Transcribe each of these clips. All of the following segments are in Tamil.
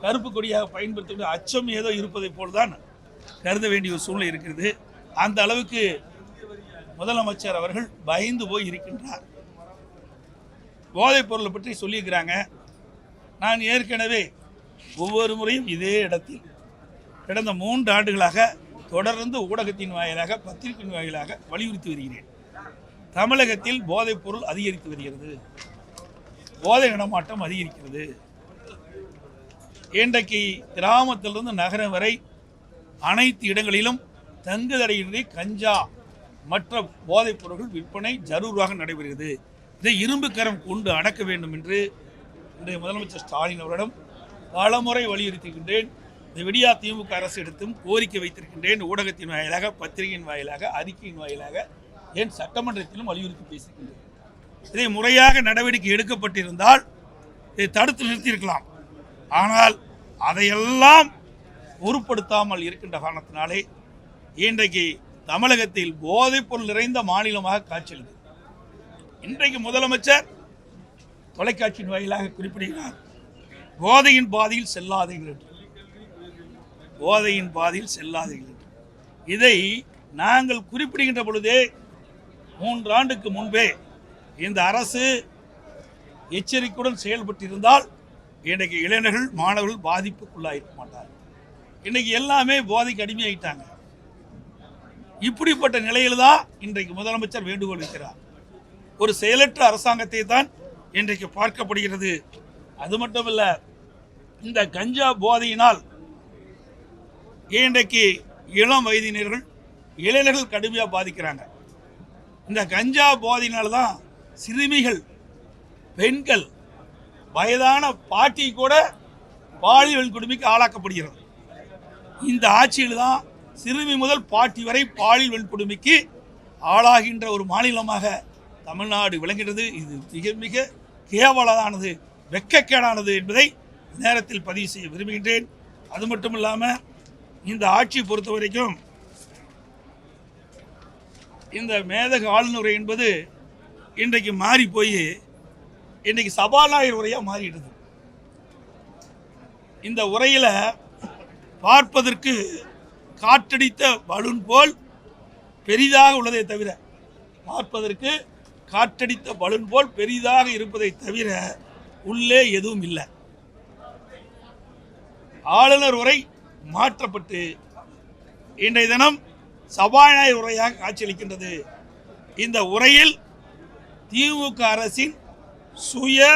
கருப்பு கொடியாக பயன்படுத்தக்கூடிய அச்சம் ஏதோ இருப்பதை போல்தான் கருத வேண்டிய ஒரு சூழ்நிலை இருக்கிறது. அந்த அளவுக்கு முதலமைச்சர் அவர்கள் பயந்து போய் இருக்கின்றார். போதைப் பொருளை பற்றி சொல்லியிருக்கிறாங்க. நான் ஏற்கனவே ஒவ்வொரு முறையும் இதே இடத்தில் கடந்த 3 ஆண்டுகளாக தொடர்ந்து ஊடகத்தின் வாயிலாக பத்திரிகையின் வாயிலாக வலியுறுத்தி வருகிறேன். தமிழகத்தில் போதைப் பொருள் அதிகரித்து வருகிறது, போதை நடமாட்டம் அதிகரிக்கிறது. இன்றைக்கு கிராமத்திலிருந்து நகரம் வரை அனைத்து இடங்களிலும் தங்குதடையின்றி கஞ்சா மற்ற போதைப் பொருட்கள் விற்பனை ஜரூராக நடைபெறுகிறது. இதை இரும்பு கரம் கொண்டு அடக்க வேண்டும் என்று இன்றைய முதலமைச்சர் ஸ்டாலின் அவரிடம் பலமுறை வலியுறுத்துகின்றேன். இந்த விடியா திமுக அரசு எடுத்தும் கோரிக்கை வைத்திருக்கின்றேன். ஊடகத்தின் வாயிலாக, பத்திரிகையின் வாயிலாக, அறிக்கையின் வாயிலாக, ஏன் சட்டமன்றத்திலும் வலியுறுத்தி பேசுகின்றேன். இதை முறையாக நடவடிக்கை எடுக்கப்பட்டிருந்தால் இதை தடுத்து நிறுத்தியிருக்கலாம். ஆனால் அதையெல்லாம் பொருட்படுத்தாமல் இருக்கின்ற காரணத்தினாலே இன்றைக்கு தமிழகத்தில் போதைப் பொருள் நிறைந்த மாநிலமாக காட்சியளிக்கிறது. இன்றைக்கு முதலமைச்சர் தொலைக்காட்சியின் வாயிலாக குறிப்பிடுகிறார், போதையின் பாதையில் செல்லாதீர்கள், போதையின் பாதையில் செல்லாதீர்கள். இதை நாங்கள் குறிப்பிடுகின்ற பொழுதே 3 ஆண்டுக்கு முன்பே இந்த அரசு எச்சரிக்கையுடன் செயல்பட்டிருந்தால் இன்றைக்கு இளைஞர்கள், மாணவர்கள் பாதிப்புக்குள்ளாயிருக்க மாட்டார்கள். இன்றைக்கு எல்லாமே போதைக்கு அடிமையாயிட்டாங்க. இப்படிப்பட்ட நிலையில்தான் இன்றைக்கு முதலமைச்சர் வேண்டுகோள் வைக்கிறார். ஒரு செயலற்ற அரசாங்கத்தை தான் இன்றைக்கு பார்க்கப்படுகிறது. அது மட்டுமல்ல, இந்த கஞ்சா போதையினால் இன்றைக்கு இளம் வயதினர்கள், இளைஞர்கள் கடுமையாக பாதிக்கிறாங்க. இந்த கஞ்சா போதையினால்தான் சிறுமிகள், பெண்கள், வயதான பாட்டி கூட பாலியல் கொடுமைக்கு ஆளாக்கப்படுகிறது. இந்த ஆட்சியில் தான் சிறுமி முதல் பாட்டி வரை பாலியல் வன்கொடுமைக்கு ஆளாகின்ற ஒரு மாநிலமாக தமிழ்நாடு விளங்குகிறது. இது மிக மிக கேவலமானது, வெட்கக்கேடானது என்பதை நேரத்தில் பதிவு செய்ய விரும்புகின்றேன். அது மட்டும் இல்லாமல் இந்த ஆட்சியை பொறுத்த வரைக்கும் இந்த மேதக ஆளுநர் என்பது இன்றைக்கு மாறி போய் இன்றைக்கு சபாநாயகர் உரையாக மாறிடுது. இந்த உரையில் பார்ப்பதற்கு காற்றடித்த பலூன் போல் பெரிதாக உள்ளதை தவிர, பார்ப்பதற்கு காற்றடித்த பலூன் போல் பெரிதாக இருப்பதை தவிர உள்ளே எதுவும் இல்லை. ஆளுநர் உரை மாற்றப்பட்டு இன்றைய தினம் சபாநாயகர் உரையாக காட்சியளிக்கின்றது. இந்த உரையில் திமுக அரசின் சுய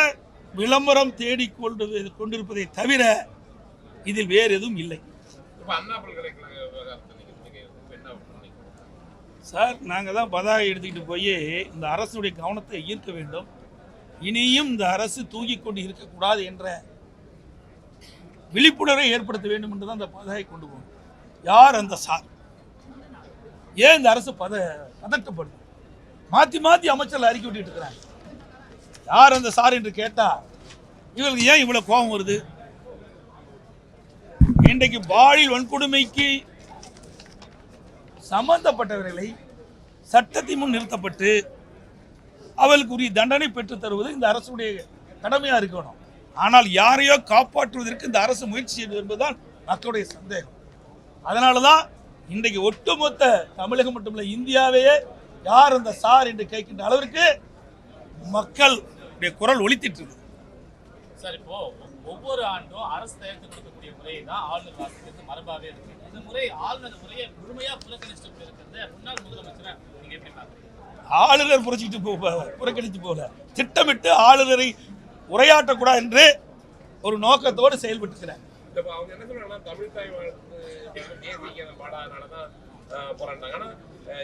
விளம்பரம் தேடிக்கொண்டிருப்பதை தவிர இதில் வேறு எதுவும் இல்லை. சார், நாங்கள் தான் பதாகை எடுத்துக்கிட்டு போய் இந்த அரசுடைய கவனத்தை ஈர்க்க வேண்டும். இனியும் இந்த அரசு தூங்கிக் கொண்டு இருக்கக்கூடாது என்ற விழிப்புணர்வை ஏற்படுத்த வேண்டும் என்று தான் இந்த பதாகை கொண்டு போகணும். யார் அந்த சார்? ஏன் இந்த அரசு பதட்டப்படுது? மாற்றி மாற்றி அமைச்சர்கள் அறிக்கை விட்டுட்டு இருக்கிறாங்க. யார் அந்த சார் என்று கேட்டால் இவங்களுக்கு ஏன் இவ்வளவு கோபம் வருது? இன்றைக்கு பாலியல் வன்கொடுமைக்கு சம்பந்தப்பட்டவர்களை சட்டத்தின் முன் நிறுத்தப்பட்டு அவர்களுக்கு உரிய தண்டனை பெற்று தருவது இந்த அரசுடைய கடமையா இருக்கணும். ஆனால் யாரையோ காப்பாற்றுவதற்கு இந்த அரசு முயற்சி செய்வது என்பதுதான் மக்களுடைய சந்தேகம். அதனாலதான் இன்றைக்கு ஒட்டுமொத்த தமிழகம் மட்டுமல்ல, இந்தியாவையே யார் அந்த சார் என்று கேட்கின்ற அளவிற்கு மக்களுடைய குரல் ஒலித்திட்டு இருக்கு. சார், இப்போ ஒவ்வொரு ஆண்டும் அரசு தயாரித்து கொடுக்கக்கூடிய முறையை தான் ஆளுநர் வாசிக்கிறது மரபாவே இருக்கு. இந்த முறை ஆளுநர் முறையை முழுமையா புறக்கணிச்சுட்டு போயிருக்கிறது முன்னாள் முதலமைச்சரை நீங்க எப்படி பாக்குறீங்க? ஆளுநர் புறக்கணித்து போல திட்டமிட்டு ஆளுநரை உரையாற்றக்கூடாது என்று ஒரு நோக்கத்தோடு செயல்பட்டுக்கிறாங்க. அவங்க என்ன சொல்றாங்கன்னா, தமிழ் தாய் வாழ்த்து தேசிய பாடாதனாலதான் போராண்டாங்க. ஆனா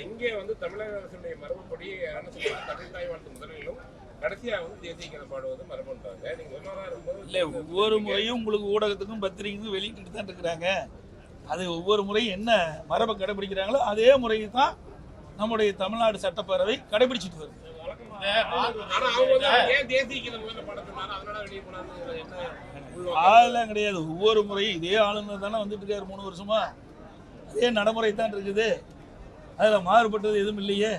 இங்கே வந்து தமிழக அரசுடைய மரபுப்படி என்ன சொல்றாங்க, தமிழ் தாய் வாழ்த்து முதலிலும் கடைசியா வந்து தேசிய கீதம் பாடுவது மரபுன்றாங்க. நீங்க இல்லை, ஒவ்வொரு முறையும் உங்களுக்கு ஊடகத்துக்கும் பத்திரிகைக்கும் வெளியிட்டு தான் இருக்கிறாங்க. அது ஒவ்வொரு முறையும் என்ன மரபை கடைபிடிக்கிறாங்களோ அதே முறையை தான் நம்முடைய தமிழ்நாடு சட்டப்பேரவை கடைபிடிச்சிட்டு வருது. அதெல்லாம் கிடையாது. ஒவ்வொரு முறையும் இதே ஆளுநர் தானே வந்துட்டு இருக்காரு 3 வருஷமா. அதே நடைமுறை தான் இருக்குது. அதில் மாறுபட்டது எதுவும் இல்லையே.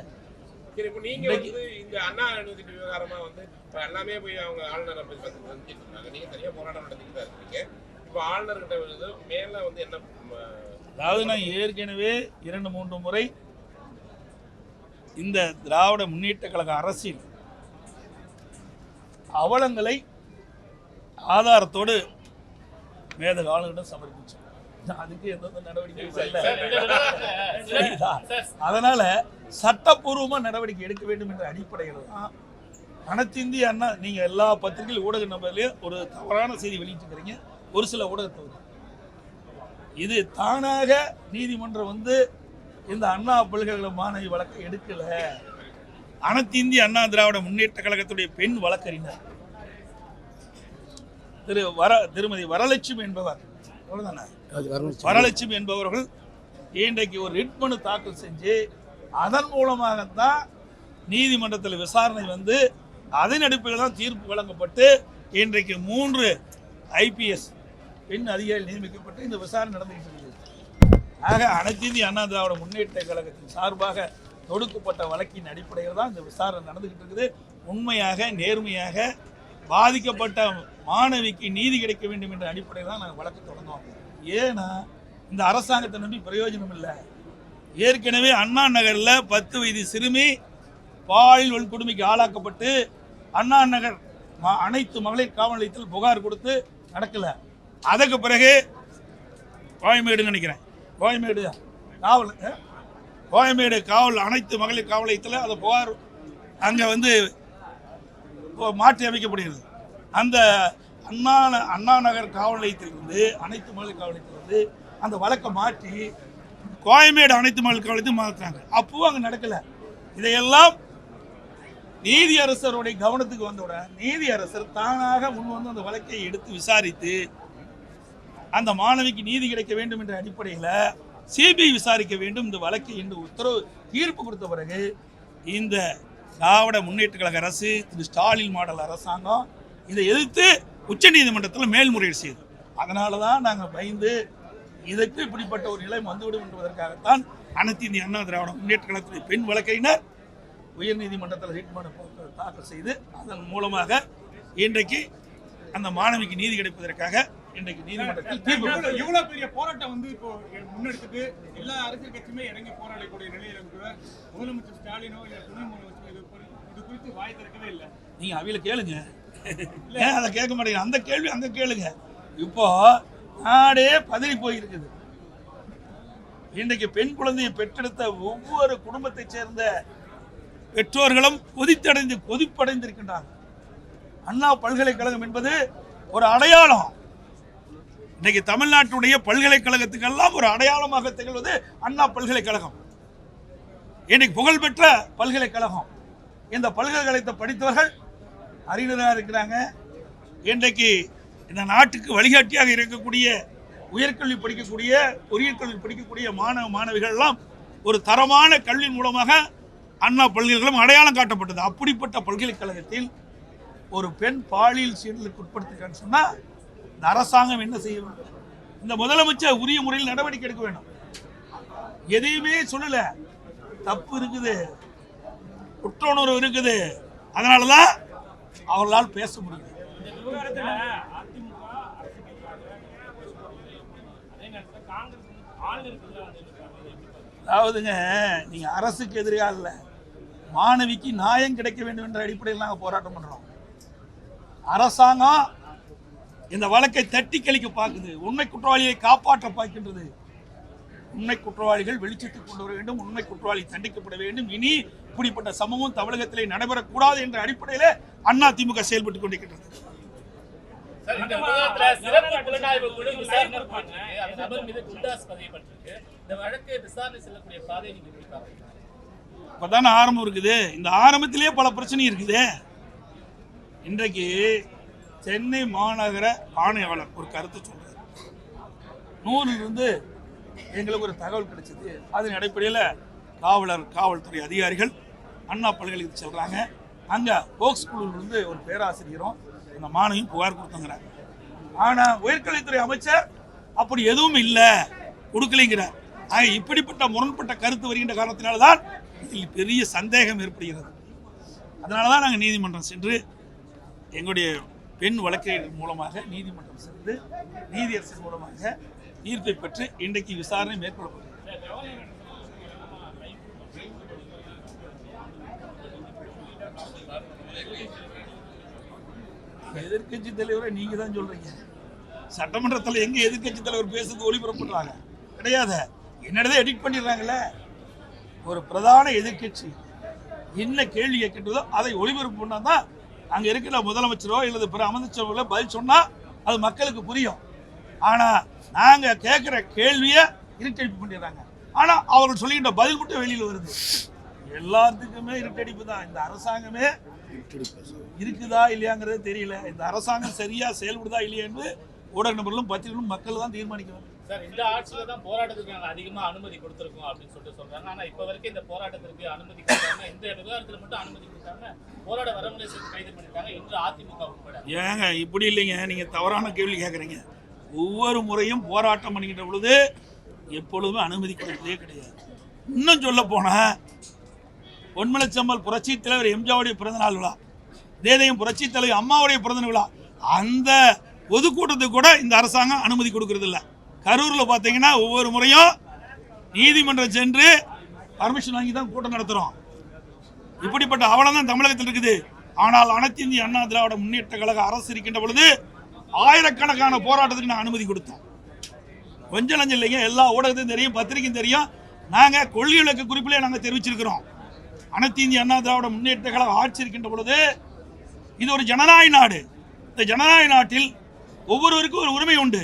சரி, இப்போ நீங்க வந்து இந்த அண்ணா யூனிவர்சிட்டி விவகாரமா வந்து எல்லாமே போய் அவங்க ஆளுநரை சந்திச்சுட்டு இருக்காங்க. நீங்க சரியா போராட்டம் நடத்திட்டு தான் இருக்கீங்க. இப்போ ஆளுநர்கிட்ட வந்து மேல வந்து என்ன அதாவது நான் ஏற்கனவே 2-3 முறை இந்த திராவிட முன்னேற்ற கழக அரசின் அவலங்களை ஆதாரத்தோடு மேதக ஆளுநரிடம் சமர்ப்பிச்சோம். அதுக்கு எந்த நடவடிக்கை இல்லை. அதனால சட்டப்பூர்வமா நடவடிக்கை எடுக்க வேண்டும் என்ற அடிப்படையில் தான் அனைத்திந்திய அண்ணா, நீங்க எல்லா பத்திரிகை ஊடக நபர்லயும் ஒரு தவறான செய்தி வெளியிட்டிருக்கிறீங்க. ஒரு சில ஊடகத்தை இது தானாக நீதிமன்றம் வந்து இந்த அண்ணா பல்கலைக்கழக மாணவி வழக்கை எடுக்கல. அனைத்து இந்திய அண்ணா திராவிட முன்னேற்ற கழகத்துடைய பெண் வழக்கறிஞர் திருமதி வரலட்சுமி என்பவர், வரலட்சுமி என்பவர்கள் இன்றைக்கு ஒரு ரிட் மனு தாக்கல் செஞ்சு அதன் மூலமாகத்தான் நீதிமன்றத்தில் விசாரணை வந்து அதன் அடிப்படையில் தான் தீர்ப்பு வழங்கப்பட்டு இன்றைக்கு 3 IPS பெண் அதிகாரிகள் நியமிக்கப்பட்டு இந்த விசாரணை நடந்துகிட்டு இருக்குது. ஆக அனைத்து இந்திய அண்ணா திராவிட முன்னேற்ற கழகத்தின் சார்பாக தொடுக்கப்பட்ட வழக்கின் அடிப்படையில் தான் இந்த விசாரணை நடந்துகிட்டு இருக்குது. உண்மையாக நேர்மையாக பாதிக்கப்பட்ட மாணவிக்கு நீதி கிடைக்க வேண்டும் என்ற அடிப்படையில் தான் நாங்கள் வழக்கு தொடர்ந்தோம். ஏன்னா இந்த அரசாங்கத்தை நம்பி பிரயோஜனம் இல்லை. ஏற்கனவே அண்ணா நகரில் 10 வயது சிறுமி பாலியல் வன்கொடுமைக்கு ஆளாக்கப்பட்டு அண்ணா நகர் அனைத்து மகளிர் காவல் நிலையத்தில் புகார் கொடுத்து நடக்கல. அதுக்கு பிறகு கோயம்பேடுன்னு நினைக்கிறேன், கோயம்பேடு காவல் அனைத்து மகளிர் காவல் நிலையத்தில் அந்த புகார் அங்கே வந்து மாற்றி அமைக்கப்படுகிறது. அந்த அண்ணா நகர் காவல் நிலையத்திலிருந்து அனைத்து மகளிர் காவல் நிலையத்திலிருந்து அந்த வழக்கை மாற்றி கோயம்பேடு அனைத்து மகளிர் காவல் நிலையத்தில் மாற்றுறாங்க. அப்பவும் அங்கே நடக்கல. இதையெல்லாம் நீதியரசருடைய கவனத்துக்கு வந்தவுடன் நீதியரசர் தானாக முன் வந்து அந்த வழக்கை எடுத்து விசாரித்து அந்த மாணவிக்கு நீதி கிடைக்க வேண்டும் என்ற அடிப்படையில் CBI விசாரிக்க வேண்டும் இந்த வழக்கை என்று உத்தரவு தீர்ப்பு கொடுத்த பிறகு இந்த திராவிட முன்னேற்ற கழக அரசு, திரு ஸ்டாலின் மாடல் அரசாங்கம் இதை எதிர்த்து உச்சநீதிமன்றத்தில் மேல்முறையீடு செய்யுது. அதனால தான் நாங்கள் பயந்து இதற்கு இப்படிப்பட்ட ஒரு நிலை வந்துவிடும் என்பதற்காகத்தான் அனைத்து இந்திய அண்ணா திராவிட முன்னேற்ற கழகத்துடைய பெண் வழக்கறிஞர் உயர்நீதிமன்றத்தில் ரிட் மனு தாக்கல் செய்து அதன் மூலமாக இன்றைக்கு அந்த மாணவிக்கு நீதி கிடைப்பதற்காக இன்றைக்கு நீதிமன்றத்தில் தீர்ப்பு. இவ்வளவு பெரிய போராட்டம் வந்து இப்போ முன்னெடுத்துட்டு எல்லா அரசியல் கட்சியுமே இறங்கி போராடக்கூடிய நிலையில கூட முதலமைச்சர் ஸ்டாலினோ இல்ல துணை முதலமைச்சர் இது குறித்து வாய் திறக்கவே இல்லை. நீங்க அவையில கேளுங்க, ஏன் அதை கேட்க மாட்டேங்க? அந்த கேள்வி அங்க கேளுங்க. இப்போ நாடே பதறி போயிருக்குது. இன்றைக்கு பெண் குழந்தையை பெற்றெடுத்த ஒவ்வொரு குடும்பத்தை சேர்ந்த பெற்றோர்களும் கொதிப்படைந்திருக்கின்றார்கள். அண்ணா பல்கலைக்கழகம் என்பது ஒரு அடையாளம். இன்னைக்கு தமிழ்நாட்டுடைய பல்கலைக்கழகத்துக்கெல்லாம் ஒரு அடையாளமாக திகழ்வது அண்ணா பல்கலைக்கழகம். இன்னைக்கு புகழ்பெற்ற பல்கலைக்கழகம். இந்த பல்கலைக்கழகத்தை படித்தவர்கள் அறிஞராக இருக்கிறாங்க. இன்றைக்கு இந்த நாட்டுக்கு வழிகாட்டியாக இருக்கக்கூடிய உயர்கல்வி படிக்கக்கூடிய பொறியியல் கல்வி படிக்கக்கூடிய மாணவ மாணவிகள் எல்லாம் ஒரு தரமான கல்வி மூலமாக அண்ணா பல்கலைக்கழகம் அடையாளம் காட்டப்பட்டது. அப்படிப்பட்ட பல்கலைக்கழகத்தில் ஒரு பெண் பாலியல் சீண்டலுக்கு உட்படுத்திருக்கான்னு சொன்னா இந்த அரசாங்கம் என்ன செய்ய வேண்டும்? இந்த முதலமைச்சர் உரிய முறையில் நடவடிக்கை எடுக்க வேண்டும். எதையுமே சொல்லல. தப்பு இருக்குது, குற்ற உணர்வு இருக்குது. அதனாலதான் அவர்களால் பேச முடியும். அதாவதுங்க, நீங்க அரசுக்கு எதிராக இல்ல, மாணவிக்கு நியாயம் கிடைக்க வேண்டும் என்ற அடிப்படையில் நாங்கள் போராட்டம் பண்றோம். அரசாங்கம் இந்த வழக்கை தட்டி கழிக்க பார்க்குது, உண்மை குற்றவாளியை காப்பாற்ற பார்க்கின்றது. உண்மை குற்றவாளிகள் வெளிச்சத்துக்கு கொண்டு வர வேண்டும், உண்மை குற்றவாளி தண்டிக்கப்பட வேண்டும். இனி இப்படிப்பட்ட சம்பவம் தமிழகத்திலே நடைபெறக்கூடாது என்ற அடிப்படையில் அதிமுக செயல்பட்டுக் கொண்டிருக்கிறது. இப்பதான ஆரம்பம் இருக்குது. இந்த ஆரம்பத்திலேயே பல பிரச்சனை இருக்குது. இன்றைக்கு சென்னை மாநகர ஆணையாளர் ஒரு கருத்து சொல்றாரு. 100 எங்களுக்கு ஒரு தகவல் கிடைச்சது. அதன் அடிப்படையில் காவல்துறை அதிகாரிகள் அண்ணா பல்கலைக்கழகத்துக்கு செல்றாங்க. அங்க போக்ஸ் குழுவிலிருந்து ஒரு பேராசிரியரும் அந்த மாணவியும் புகார் கொடுத்துங்கிறாங்க. ஆனா உயர்கல்வித்துறை அமைச்சர் அப்படி எதுவும் இல்லை, கொடுக்கலைங்கிறார். ஆக இப்படிப்பட்ட முரண்பட்ட கருத்து வருகின்ற காரணத்தினால்தான் இதில் பெரிய சந்தேகம் ஏற்படுகிறது. அதனால தான் நாங்கள் நீதிமன்றம் சென்று எங்களுடைய பெண் வழக்கறிஞர் மூலமாக நீதிமன்றம் சென்று நீதியரசர் மூலமாக தீர்ப்பை பெற்று இன்றைக்கு விசாரணை மேற்கொள்ளப்பட்டது. எதிர்கட்சி தலைவரை நீங்க தான் சொல்றீங்க. சட்டமன்றத்தில் எங்க எதிர்கட்சி தலைவர் பேசுறது ஒளிபரப்புறாங்க கிடையாது, என்னடதான் எடிட் பண்ணிடுறாங்கல்ல. ஒரு பிரதான எதிர்கட்சி என்ன கேள்வி கேட்கின்றதோ அதை ஒளிபரப்பு பண்ணா தான் அங்க இருக்கிற முதலமைச்சரோ அல்லது பிற அமைச்சரோ பதில் சொன்னா அது மக்களுக்கு புரியும். ஆனா நாங்க கேட்கிற கேள்வியை இருட்டடிப்பு பண்ணிடுறாங்க. ஆனா அவர்கள் சொல்லிக்கின்ற பதில் மட்டும் வெளியில் வருது. எல்லாத்துக்குமே இருட்டடிப்பு தான். இந்த அரசாங்கமே இருக்குதா இல்லையாங்கிறது தெரியல. இந்த அரசாங்கம் சரியா செயல்படுதா இல்லையா என்று ஊடக நபர்களும் பத்திரிகைகளும் மக்கள் தான் தீர்மானிக்கணும். சார், இந்த ஆட்சியில தான் போராட்டத்துக்கு நாங்கள் அதிகமாக அனுமதி கொடுத்துருக்கோம் அப்படின்னு சொல்றாங்க. ஆனா இப்ப வரைக்கும் இந்த போராட்டத்திற்கு அனுமதி கொடுத்தாங்க. இந்த விவகாரத்துல மட்டும் அனுமதி கொடுத்தாங்க. போராட வரமுறை செய்து கைது பண்ணிட்டாங்க. இன்று அதிமுக உட்பட. ஏங்க இப்படி இல்லைங்க, நீங்க தவறான கேள்வி கேட்குறீங்க. ஒவ்வொரு முறையும் போராட்டம் பண்ணிக்கின்ற பொழுது எப்பொழுதுமே அனுமதி கொடுத்ததே கிடையாது. இன்னும் சொல்ல போனா பொன்மலைச்சம்பல் புரட்சி தலைவர் எம்ஜிஆருடைய பிறந்தநாள் விழா, தேதையும் புரட்சி தலைவர் அம்மாவுடைய பிறந்த விழா, அந்த பொதுக்கூட்டத்துக்கு கூட இந்த அரசாங்கம் அனுமதி கொடுக்கறது இல்லை. கரூரில் பார்த்தீங்கன்னா ஒவ்வொரு முறையும் நீதிமன்றம் சென்று பர்மிஷன் வாங்கி தான் கூட்டம் நடத்துகிறோம். இப்படிப்பட்ட அவலம் தான் தமிழகத்தில் இருக்குது. ஆனால் அனைத்து இந்திய அண்ணா திராவிட முன்னேற்ற கழக அரசு இருக்கின்ற பொழுது ஆயிரக்கணக்கான போராட்டத்துக்கு நான் அனுமதி கொடுத்தோம். கொஞ்சம் லஞ்சம் இல்லைங்க, எல்லா ஊடகத்தையும் தெரியும், பத்திரிகையும் தெரியும். நாங்கள் கொள்கை விளக்க குறிப்பிலே நாங்கள் தெரிவிச்சிருக்கிறோம். அனைத்து இந்திய அண்ணா திராவிட முன்னேற்ற கழக ஆட்சி இருக்கின்ற பொழுது இது ஒரு ஜனநாயக நாடு. இந்த ஜனநாயக நாட்டில் ஒவ்வொருவருக்கும் ஒரு உரிமை உண்டு.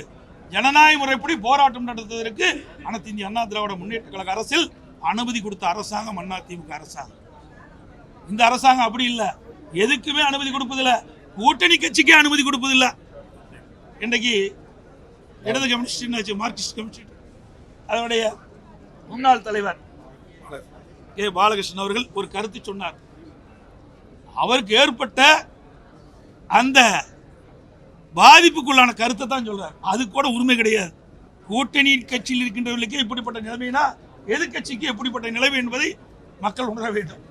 ஜனநாயக முறைப்படி போராட்டம் நடத்துவதற்கு அனைத்து இந்திய அண்ணா திராவிட முன்னேற்ற கழக அரசில் அனுமதி கொடுத்த அரசாங்கம் அதிமுக அரசாங்கம். இந்த அரசாங்கம் அப்படி இல்லை, எதுக்குமே அனுமதி கொடுப்பதில்லை. கூட்டணி கட்சிக்கே அனுமதி கொடுப்பதில்லை. இன்றைக்கு இடது கம்யூனிஸ்ட் மார்க்சிஸ்ட் கம்யூனிஸ்ட் அதனுடைய முன்னாள் தலைவர் கே பாலகிருஷ்ணன் அவர்கள் ஒரு கருத்து சொன்னார். அவருக்கு ஏற்பட்ட அந்த பாதிப்புக்குள்ளான கருத்தை தான் சொல்றார். அது கூட உரிமை கிடையாது. கூட்டணி கட்சியில் இருக்கின்றவர்களுக்கு இப்படிப்பட்ட நிலைமைனா எதிர்கட்சிக்கு எப்படிப்பட்ட நிலைமை என்பதை மக்கள் உணர வேண்டும்.